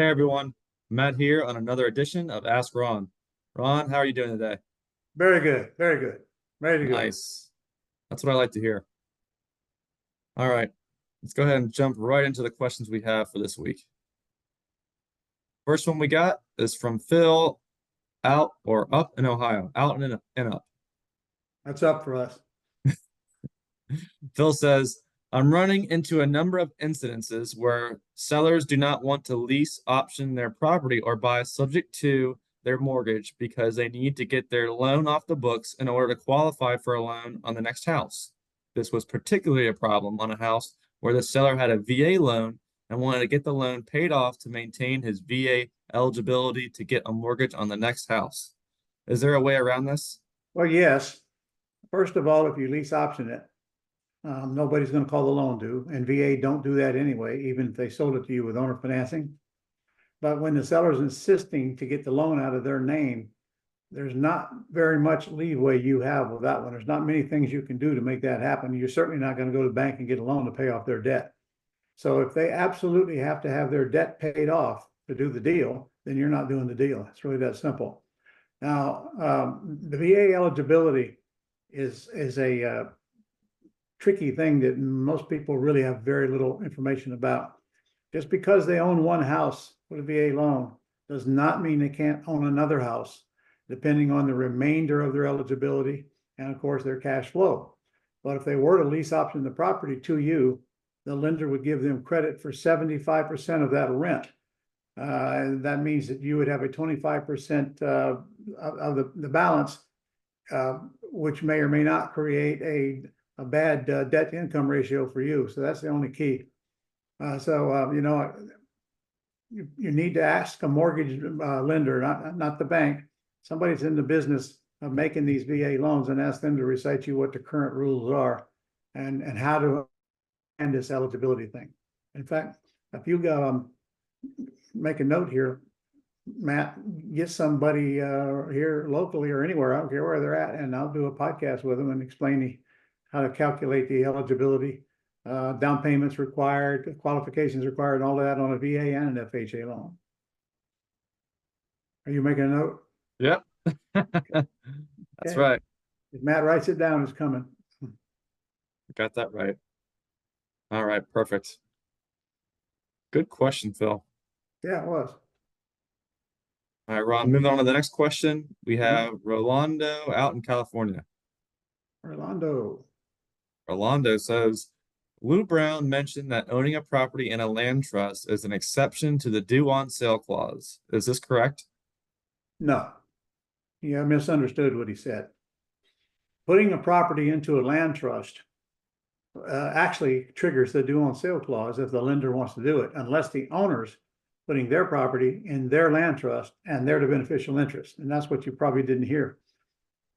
Hey everyone, Matt here on another edition of Ask Ron. Ron, how are you doing today? Very good. Very good. Ready to go. Nice. That's what I like to hear. All right, let's go ahead and jump right into the questions we have for this week. First one we got is from Phil, out or up in Ohio, out and up. That's up for us. Phil says, I'm running into a number of incidences where sellers do not want to lease option their property or buy subject to their mortgage because they need to get their loan off the books in order to qualify for a loan on the next house. This was particularly a problem on a house where the seller had a VA loan and wanted to get the loan paid off to maintain his VA eligibility to get a mortgage on the next house. Is there a way around this? Well, yes. First of all, if you lease option it, nobody's going to call the loan due, and VA don't do that anyway, even if they sold it to you with owner financing. But when the seller's insisting to get the loan out of their name, there's not very much leeway you have with that one. There's not many things you can do to make that happen. You're certainly not going to go to the bank and get a loan to pay off their debt. So if they absolutely have to have their debt paid off to do the deal, then you're not doing the deal. It's really that simple. Now, the VA eligibility is a tricky thing that most people really have very little information about. Just because they own one house with a VA loan does not mean they can't own another house, depending on the remainder of their eligibility and, of course, their cash flow. But if they were to lease option the property to you, the lender would give them credit for 75% of that rent. That means that you would have a 25% of the balance, which may or may not create a bad debt to income ratio for you. So that's the only key. You need to ask a mortgage lender, not the bank. Somebody's in the business of making these VA loans, and ask them to recite you what the current rules are and how to end this eligibility thing. In fact, if you make a note here, Matt, get somebody here locally or anywhere, I don't care where they're at, and I'll do a podcast with them and explain how to calculate the eligibility, down payments required, qualifications required, and all that on a VA and an FHA loan. Are you making a note? Yep. That's Okay. right. If Matt writes it down, it's coming. Got that right. All right, perfect. Good question, Phil. Yeah, it was. All right, Ron, moving on to the next question. We have Rolando out in California. Orlando. Rolando says, Lou Brown mentioned that owning a property in a land trust is an exception to the due on sale clause. Is this correct? No, yeah, I misunderstood what he said. Putting a property into a land trust actually triggers the due on sale clause if the lender wants to do it, unless the owner's putting their property in their land trust and they're the beneficial interest. And that's what you probably didn't hear.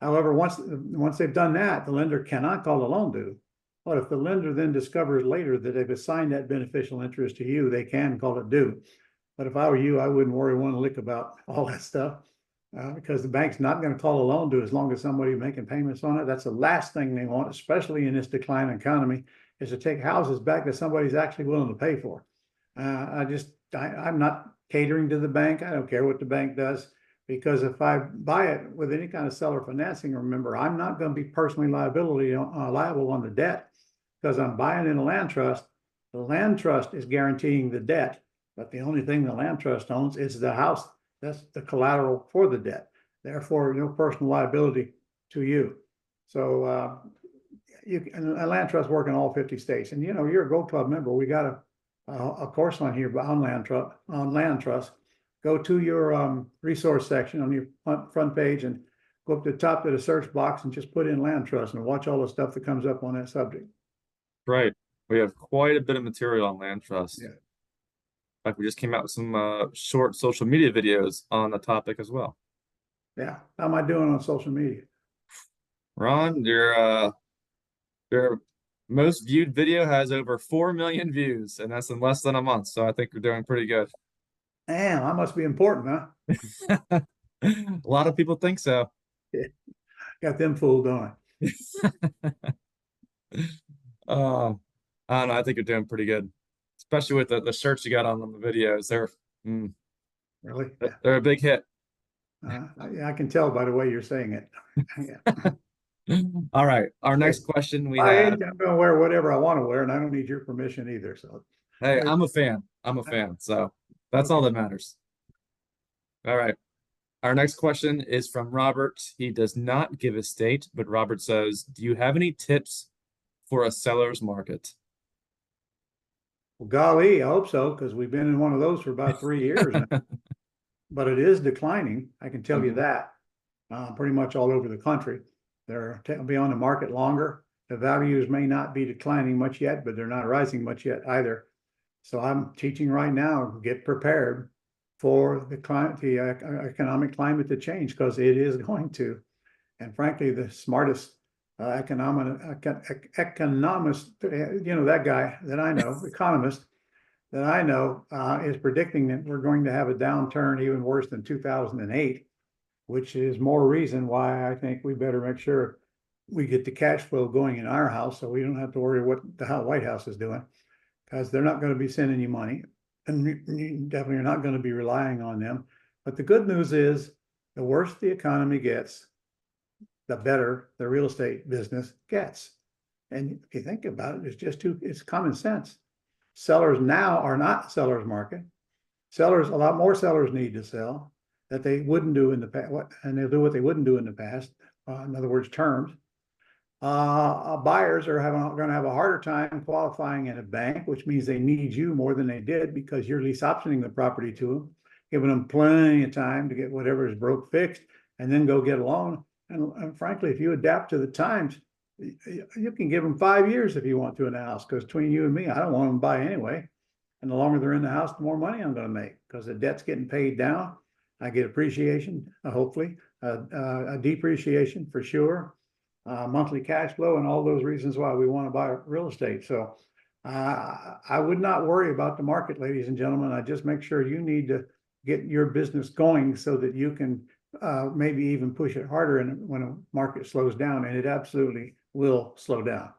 However, once they've done that, the lender cannot call a loan due. But if the lender then discovers later that they've assigned that beneficial interest to you, they can call it due. But if I were you, I wouldn't worry one lick about all that stuff because the bank's not going to call a loan due as long as somebody's making payments on it. That's the last thing they want, especially in this declining economy, is to take houses back that somebody's actually willing to pay for. I'm not catering to the bank. I don't care what the bank does, because if I buy it with any kind of seller financing, remember, I'm not going to be personally liable on the debt because I'm buying in a land trust. The land trust is guaranteeing the debt, but the only thing the land trust owns is the house. That's the collateral for the debt. Therefore, no personal liability to you. So a land trust work in all 50 states. And you're a Gold Club member. We got a course on here on land trust. Go to your resource section on your front page and go up to the top of the search box and just put in land trust and watch all the stuff that comes up on that subject. Right. We have quite a bit of material on land trust. Yeah. In fact, we just came out with some short social media videos on the topic as well. Yeah. How am I doing on social media? Ron, your most viewed video has over 4 million views, and that's in less than a month. So I think we're doing pretty good. Damn, I must be important, huh? A lot of people think so. Yeah. Got them fooled, don't I? I don't know. I think you're doing pretty good, especially with the shirts you got on the videos. Really? They're Yeah. they're a big hit. I can tell by the way you're saying it. Yeah. All right. Our Hey, next question we my age, have. I'm going to wear whatever I want to wear, and I don't need your permission either. So, Hey, there- I'm a fan. I'm a fan. So that's all okay. that matters. All right. Our next question is from Robert. He does not give a state, but Robert says, do you have any tips for a seller's market? Well, golly, I hope so, because we've been in one of those for about 3 years now. But it is declining. I can tell you Mhm. that. Pretty much all over the country. They're be on the market longer. The values may not be declining much yet, but they're not rising much yet either. So I'm teaching right now, get prepared for the economic climate to change because it is going to. And frankly, the smartest economist, that guy that I know, economist that I know, is predicting that we're going to have a downturn even worse than 2008, which is more reason why I think we better make sure we get the cash flow going in our house so we don't have to worry what the White House is doing, because they're not going to be sending you money, and you definitely are not going to be relying on them. But the good news is the worse the economy gets, the better the real estate business gets. And if you think about it, it's common sense. Sellers now are not seller's market. A lot more sellers need to sell that they wouldn't do in the past, and they'll do what they wouldn't do in the past. In other words, terms. Buyers are going to have a harder time qualifying in a bank, which means they need you more than they did because you're lease optioning the property to them, giving them plenty of time to get whatever is broke fixed, and then go get a loan. And frankly, if you adapt to the times, you can give them 5 years if you want to in the house. Because between you and me, I don't want them to buy anyway. And the longer they're in the house, the more money I'm going to make because the debt's getting paid down. I get appreciation, hopefully, a depreciation for sure, monthly cash flow, and all those reasons why we want to buy real estate. So I would not worry about the market, ladies and gentlemen. I just make sure you need to get your business going so that you can maybe even push it harder when a market slows down, and it absolutely will slow down.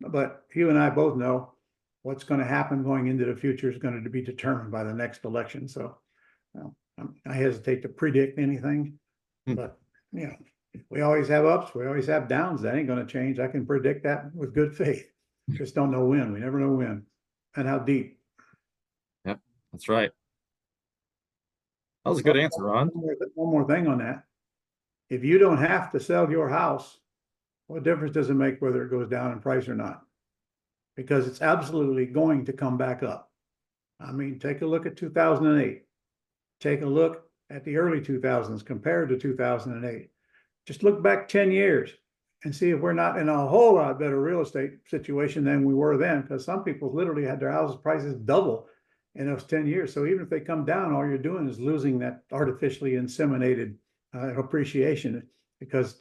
But you and I both know what's going to happen going into the future is going to be determined by the next election. So I hesitate to predict anything, Hmm. but we always have ups, we always have downs. That ain't going to change. I can predict that with good faith. Just don't know when. We never know when and how deep. Yep, that's right. That was a good But answer, Ron. one more thing on that. If you don't have to sell your house, what difference does it make whether it goes down in price or not? Because it's absolutely going to come back up. I mean, take a look at 2008. Take a look at the early 2000s compared to 2008. Just look back 10 years and see if we're not in a whole lot better real estate situation than we were then, because some people literally had their house prices double in those 10 years. So even if they come down, all you're doing is losing that artificially inseminated appreciation, because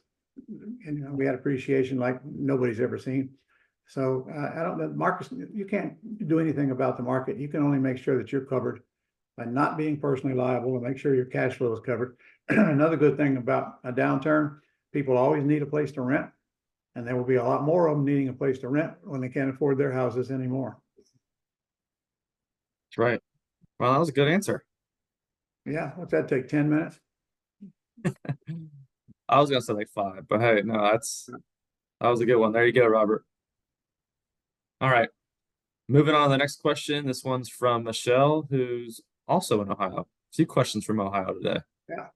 we had appreciation like nobody's ever seen. So I don't know, Marcus, you can't do anything about the market. You can only make sure that you're covered by not being personally liable and make sure your cash flow is covered. Another good thing about a downturn, people always need a place to rent, and there will be a lot more of them needing a place to rent when they can't afford their houses anymore. That's right. Well, that was a good answer. Yeah, what's that take, 10 minutes? I was gonna say like five, but hey, no, that was a good one. There you go, Robert. All right. Moving on to the next question. This one's from Michelle, who's also in Ohio. A few questions from Ohio today. Yeah.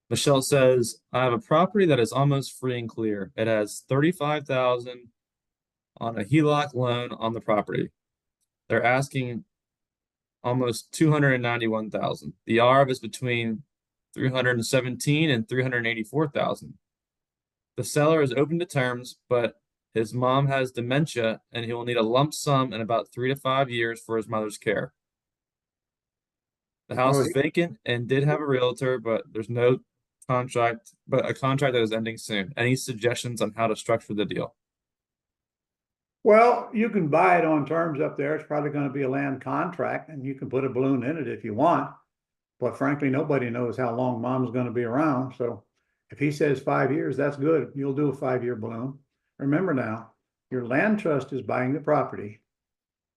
Michelle says, I have a property that is almost free and clear. It has 35,000 on a HELOC loan on the property. They're asking almost 291,000. The ARV is between 317 and 384,000. The seller is open to terms, but his mom has dementia and he will need a lump sum in about 3 to 5 years for his mother's care. The house Well, is vacant and did have a realtor, but there's no contract, but a contract that is ending soon. Any suggestions on how to structure the deal? well, you can buy it on terms up there. It's probably going to be a land contract, and you can put a balloon in it if you want. But frankly, nobody knows how long mom's going to be around. So if he says 5 years, that's good. You'll do a 5-year balloon. Remember now, your land trust is buying the property,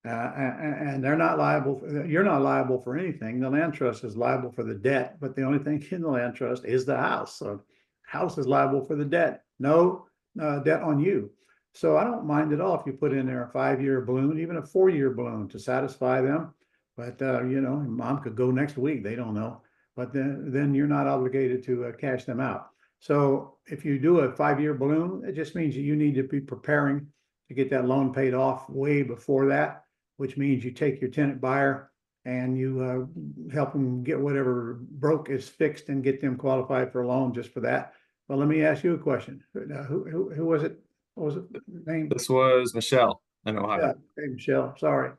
And they're not liable, you're not liable for anything. The land trust is liable for the debt, but the only thing in the land trust is the house. So house is liable for the debt, no debt on you. So I don't mind at all if you put in there a 5-year balloon, even a 4-year balloon to satisfy them. But mom could go next week, they don't know. But then you're not obligated to cash them out. So if you do a 5-year balloon, it just means that you need to be preparing to get that loan paid off way before that, which means you take your tenant buyer and you help them get whatever broke is fixed and get them qualified for a loan just for that. But let me ask you a question. Who was it? What was it name? This was Michelle in Yeah, Ohio. hey, Michelle, sorry.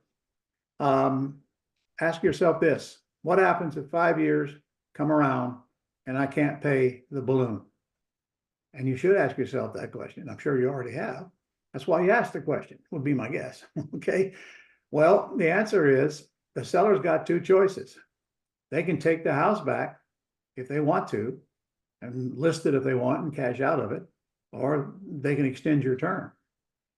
Um, Ask yourself this. What happens if 5 years come around and I can't pay the balloon? And you should ask yourself that question. I'm sure you already have. That's why you asked the question, would be my guess. Okay. Well, the answer is the seller's got two choices. They can take the house back if they want to and list it if they want and cash out of it, or they can extend your term.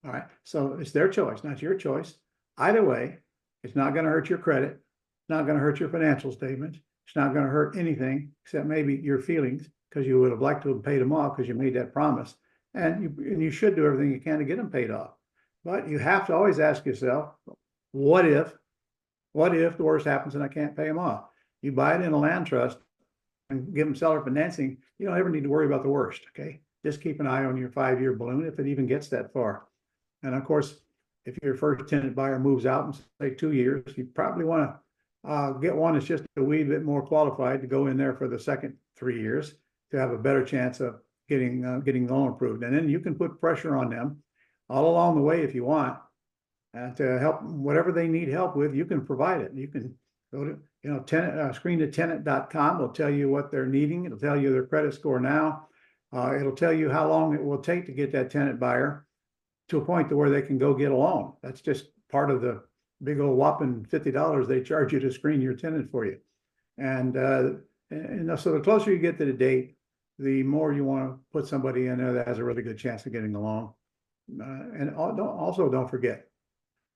All right. So it's their choice, not your choice. Either way, it's not going to hurt your credit. It's not going to hurt your financial statements. It's not going to hurt anything except maybe your feelings, because you would have liked to have paid them off because you made that promise. And you should do everything you can to get them paid off. But you have to always ask yourself, what if the worst happens and I can't pay them off? You buy it in a land trust and give them seller financing, you don't ever need to worry about the worst, okay? Just keep an eye on your 5-year balloon if it even gets that far. And of course, if your first tenant buyer moves out in say 2 years, you probably want to get one that's just a wee bit more qualified to go in there for the second 3 years to have a better chance of getting the loan approved. And then you can put pressure on them all along the way if you want, and to help whatever they need help with, you can provide it. You can go to screen2tenant.com. It'll tell you what they're needing. It'll tell you their credit score now. It'll tell you how long it will take to get that tenant buyer to a point to where they can go get a loan. That's just part of the big old whopping $50 they charge you to screen your tenant for you. And so the closer you get to the date, the more you want to put somebody in there that has a really good chance of getting a loan. And don't forget,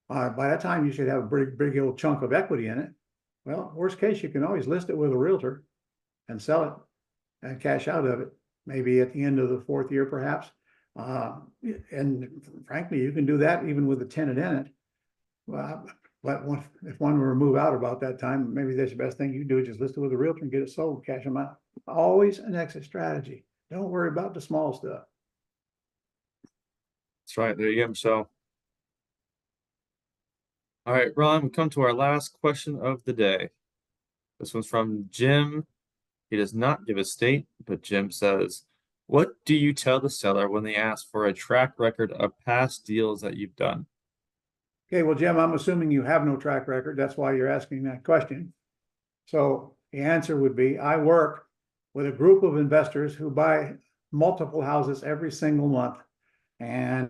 by that time you should have a big old chunk of equity in it. Well, worst case, you can always list it with a realtor and sell it and cash out of it, maybe at the end of the 4th year, perhaps. And frankly, you can do that even with a tenant in it. But if one were to move out about that time, maybe that's the best thing you do, is just list it with a realtor and get it sold, cash them out. Always an exit strategy. Don't worry about the small stuff. That's right. There you go, Michelle. All right, Ron, we come to our last question of the day. This one's from Jim. He does not give a state, but Jim says, what do you tell the seller when they ask for a track record of past deals that you've done? Okay, well, Jim, I'm assuming you have no track record. That's why you're asking that question. So the answer would be, I work with a group of investors who buy multiple houses every single month. And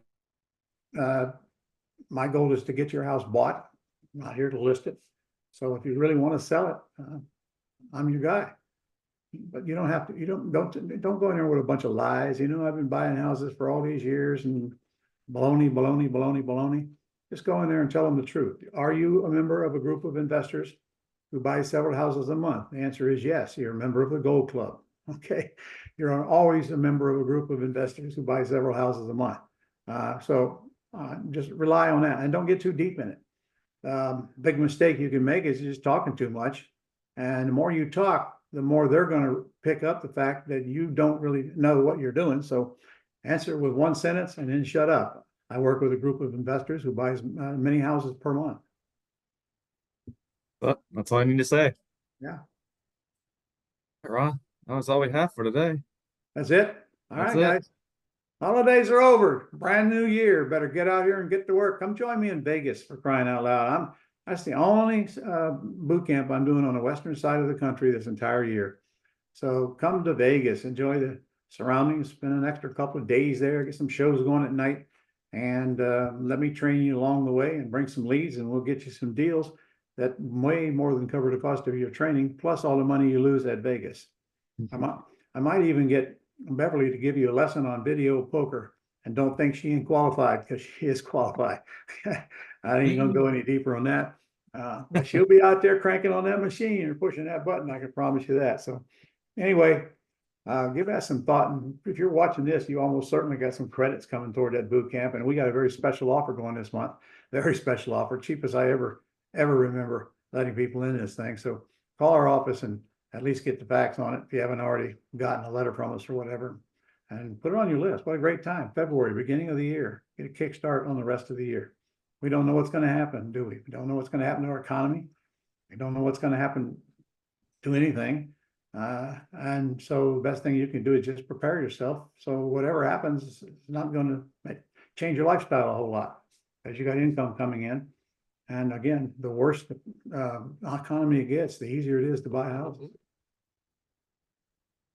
my goal is to get your house bought. I'm not here to list it. So if you really want to sell it, I'm your guy. But you don't have to, don't go in there with a bunch of lies. I've been buying houses for all these years and baloney. Just go in there and tell them the truth. Are you a member of a group of investors who buy several houses a month? The answer is yes. You're a member of the Gold Club. Okay. You're always a member of a group of investors who buy several houses a month. So just rely on that and don't get too deep in it. Big mistake you can make is just talking too much. And the more you talk, the more they're going to pick up the fact that you don't really know what you're doing. So answer with one sentence and then shut up. I work with a group of investors who buys many houses per month. But that's all I need to say. Yeah. Ron, that was all we have for today. That's it. All That's right, it. guys. Holidays are over. Brand new year. Better get out here and get to work. Come join me in Vegas, for crying out loud. That's the only boot camp I'm doing on the western side of the country this entire year. So come to Vegas, enjoy the surroundings, spend an extra couple of days there, get some shows going at night, and let me train you along the way and bring some leads, and we'll get you some deals that way more than cover the cost of your training, plus all the money you lose at Vegas. I might even get Beverly to give you a lesson on video poker, and don't think she ain't qualified, because she is qualified. I ain't gonna go any deeper on that. But she'll be out there cranking on that machine or pushing that button, I can promise you that. So anyway, give that some thought. And if you're watching this, you almost certainly got some credits coming toward that boot camp. And we got a very special offer going this month. Very special offer, cheapest I ever remember letting people in this thing. So call our office and at least get the facts on it if you haven't already gotten a letter from us or whatever. And put it on your list. What a great time. February, beginning of the year. Get a kickstart on the rest of the year. We don't know what's going to happen, do we? We don't know what's going to happen to our economy. We don't know what's going to happen to anything. And so the best thing you can do is just prepare yourself. So whatever happens, it's not going to change your lifestyle a whole lot because you got income coming in. And again, the worse the economy gets, the easier it is to buy houses.